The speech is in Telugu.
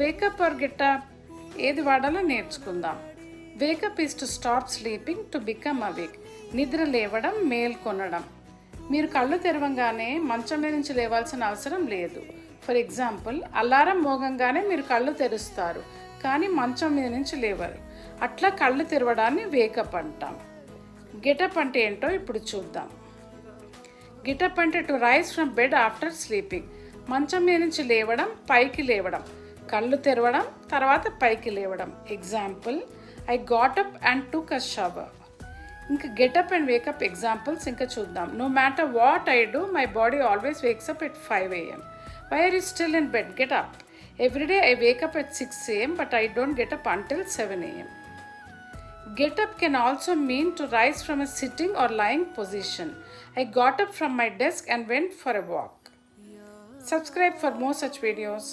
వేకప్ ఆర్ గెటప్ ఏది వాడాలో నేర్చుకుందాం. Wake up is to stop sleeping to become awake. నిద్ర లేవడం, మేల్కొనడం. మీరు కళ్ళు తెరవంగానే మంచం మీద నుంచి లేవాల్సిన అవసరం లేదు. ఫర్ ఎగ్జాంపుల్, అలారం మోగంగానే మీరు కళ్ళు తెరుస్తారు, కానీ మంచం మీద నుంచి లేవరు. అట్లా కళ్ళు తెరవడాన్ని వేకప్ అంటాం. గెటప్ అంటే ఏంటో ఇప్పుడు చూద్దాం. గెటప్ అంటే to rise from bed after sleeping. మంచం మీద నుంచి లేవడం, పైకి లేవడం, కళ్ళు తెరవడం, తర్వాత పైకి లేవడం. Example, I got up and took a shower. ఇంకా గెటప్ అండ్ వేకప్ ఎగ్జాంపుల్స్ ఇంకా చూద్దాం. No matter what I do, my body always wakes up at 5 AM. Why are you still in bed? Get up. Every day I wake up at 6 AM, but I don't get up until 7 AM. Get up can also mean to rise from a sitting or lying position. I got up from my desk and went for a walk. Subscribe for more such videos.